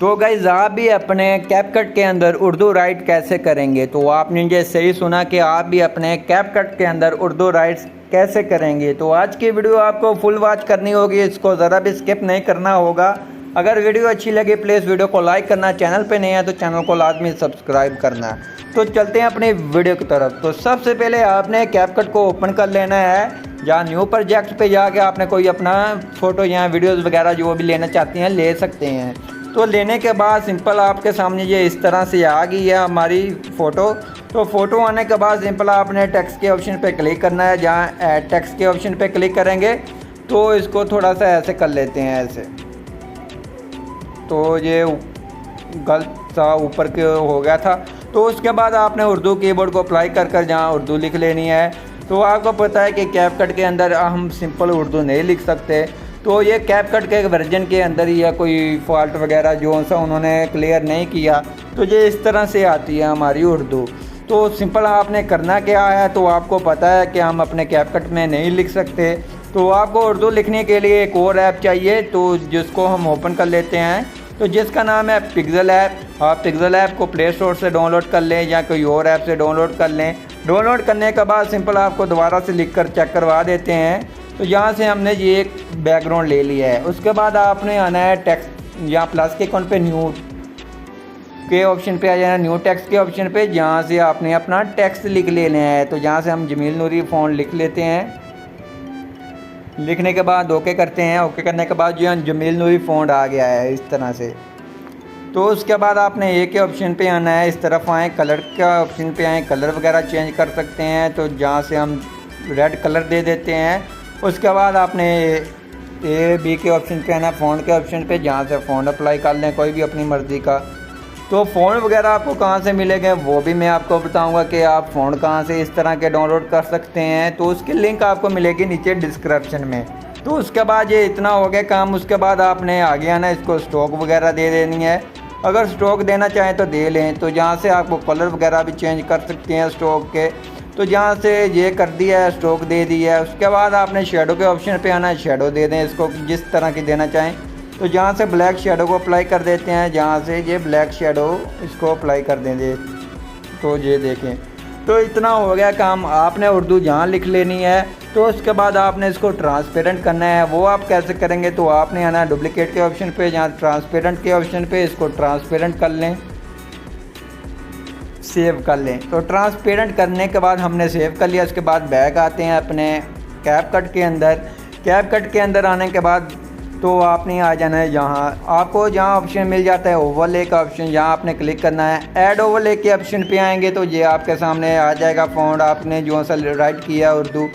तो गाइज़ आप भी अपने कैपकट के अंदर उर्दू राइट कैसे करेंगे। तो आपने ये सही सुना कि आप भी अपने कैपकट के अंदर उर्दू राइट्स कैसे करेंगे। तो आज की वीडियो आपको फुल वॉच करनी होगी, इसको ज़रा भी स्किप नहीं करना होगा। अगर वीडियो अच्छी लगे प्लीज़ वीडियो को लाइक करना, चैनल पे नहीं है तो चैनल को लाजमी सब्सक्राइब करना। तो चलते हैं अपनी वीडियो की तरफ। तो सबसे पहले आपने कैपकट को ओपन कर लेना है, या न्यू प्रोजेक्ट पे जाके आपने कोई अपना फ़ोटो या वीडियोज़ वगैरह जो भी लेना चाहते हैं ले सकते हैं। तो लेने के बाद सिंपल आपके सामने ये इस तरह से आ गई है हमारी फ़ोटो। तो फ़ोटो आने के बाद सिंपल आपने टेक्स्ट के ऑप्शन पे क्लिक करना है। जहाँ टेक्स्ट के ऑप्शन पे क्लिक करेंगे तो इसको थोड़ा सा ऐसे कर लेते हैं, ऐसे। तो ये गलत सा ऊपर के हो गया था। तो उसके बाद आपने उर्दू कीबोर्ड को अप्लाई कर जहाँ उर्दू लिख लेनी है। तो आपको पता है कि कैपकट के अंदर हम सिंपल उर्दू नहीं लिख सकते। तो ये कैपकट के वर्जन के अंदर ही है कोई फॉल्ट वगैरह जो सा उन्होंने क्लियर नहीं किया, तो ये इस तरह से आती है हमारी उर्दू। तो सिंपल आपने करना क्या है, तो आपको पता है कि हम अपने कैपकट में नहीं लिख सकते। तो आपको उर्दू लिखने के लिए एक और ऐप चाहिए, तो जिसको हम ओपन कर लेते हैं। तो जिसका नाम है पिक्सल ऐप। आप पिक्सल ऐप को प्ले स्टोर से डाउनलोड कर लें या कोई और ऐप से डाउनलोड कर लें। डाउनलोड करने के बाद सिंपल आपको दोबारा से लिख कर चेक करवा देते हैं। तो यहाँ से हमने ये एक बैकग्राउंड ले लिया है। उसके बाद आपने आना है टेक्स्ट या प्लस के आइकन पे न्यू के ऑप्शन पे आ जाना, न्यू टेक्स्ट के ऑप्शन पे, जहाँ से आपने अपना टेक्स्ट लिख लेना है। तो यहाँ से हम जमील नूरी फ़ॉन्ट लिख लेते हैं। लिखने के बाद ओके करते हैं। ओके करने के बाद जो जमील नूरी फ़ॉन्ट आ गया है इस तरह से। तो उसके बाद आपने ए के ऑप्शन पे आना है, इस तरफ आएँ, कलर का ऑप्शन पे आएँ, कलर वगैरह चेंज कर सकते हैं। तो जहाँ से हम रेड कलर दे देते हैं। उसके बाद आपने ए बी के ऑप्शन पे आना, फ़ॉन्ट के ऑप्शन पे, जहाँ से फ़ॉन्ट अप्लाई कर लें कोई भी अपनी मर्ज़ी का। तो फ़ॉन्ट वगैरह आपको कहाँ से मिलेंगे वो भी मैं आपको बताऊंगा कि आप फ़ॉन्ट कहाँ से इस तरह के डाउनलोड कर सकते हैं। तो उसकी लिंक आपको मिलेगी नीचे डिस्क्रिप्शन में। तो उसके बाद ये इतना हो गया काम। उसके बाद आपने आगे आना, इसको स्टॉक वगैरह दे देनी है। अगर स्टॉक देना चाहें तो दे लें। तो जहाँ से आपको कलर वगैरह भी चेंज कर सकते हैं स्टॉक के। तो जहाँ से ये कर दिया है, स्टॉक दे दिया है। उसके बाद आपने शेडो के ऑप्शन पे आना है, शेडो दे दें इसको जिस तरह की देना चाहें। तो जहाँ से ब्लैक शेडो को अप्लाई कर देते हैं, जहाँ से ये ब्लैक शेडो इसको अप्लाई कर देंगे। तो ये देखें, तो इतना हो गया काम। आपने उर्दू जहाँ लिख लेनी है। तो उसके बाद आपने इसको ट्रांसपेरेंट करना है। वो आप कैसे करेंगे, तो आपने आना डुप्लीकेट के ऑप्शन पे, जहाँ ट्रांसपेरेंट के ऑप्शन पे इसको ट्रांसपेरेंट कर लें, सेव कर लें। तो ट्रांसपेरेंट करने के बाद हमने सेव कर लिया। उसके बाद बैक आते हैं अपने कैपकट के अंदर। कैपकट के अंदर आने के बाद तो आपने आ जाना है, यहाँ आपको जहाँ ऑप्शन मिल जाता है ओवरले का ऑप्शन, यहाँ आपने क्लिक करना है। ऐड ओवरले के ऑप्शन पे आएंगे तो ये आपके सामने आ जाएगा फ़ॉन्ट आपने जो सा राइट किया उर्दू।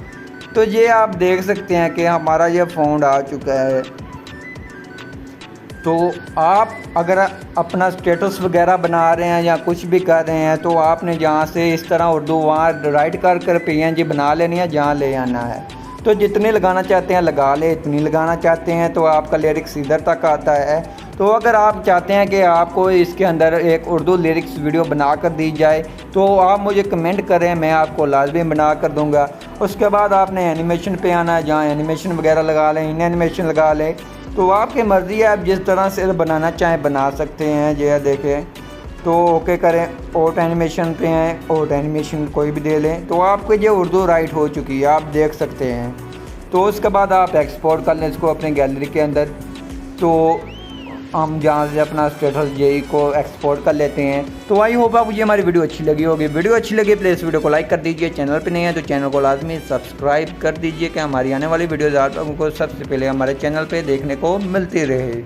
तो ये आप देख सकते हैं कि हमारा ये फ़ॉन्ट आ चुका है। तो आप अगर अपना स्टेटस वगैरह बना रहे हैं या कुछ भी कर रहे हैं, तो आपने जहाँ से इस तरह उर्दू वहाँ राइट कर PNG बना लेनी है, जहाँ ले आना है। तो जितनी लगाना चाहते हैं लगा ले, इतनी लगाना चाहते हैं तो आपका लिरिक्स इधर तक आता है। तो अगर आप चाहते हैं कि आपको इसके अंदर एक उर्दू लिरिक्स वीडियो बना कर दी जाए तो आप मुझे कमेंट करें, मैं आपको लाजमी बना कर दूँगा। उसके बाद आपने एनिमेशन पे आना है, जहाँ एनिमेशन वगैरह लगा लें, इन एनिमेशन लगा लें। तो आपकी मर्ज़ी है, आप जिस तरह से बनाना चाहें बना सकते हैं। ये देखें, तो ओके करें, ओट एनिमेशन पे हैं, ओट एनिमेशन कोई भी दे लें। तो आपको ये उर्दू राइट हो चुकी है, आप देख सकते हैं। तो उसके बाद आप एक्सपोर्ट कर लें इसको अपने गैलरी के अंदर। तो हम जहाँ से अपना स्टेटस जेई को एक्सपोर्ट कर लेते हैं। तो आई होप आपको ये हमारी वीडियो अच्छी लगी होगी। वीडियो अच्छी लगी प्लीज़ वीडियो को लाइक कर दीजिए। चैनल पे नहीं है तो चैनल को लाजमी सब्सक्राइब कर दीजिए कि हमारी आने वाली वीडियोज़ आपको सबसे पहले हमारे चैनल पे देखने को मिलती रहे।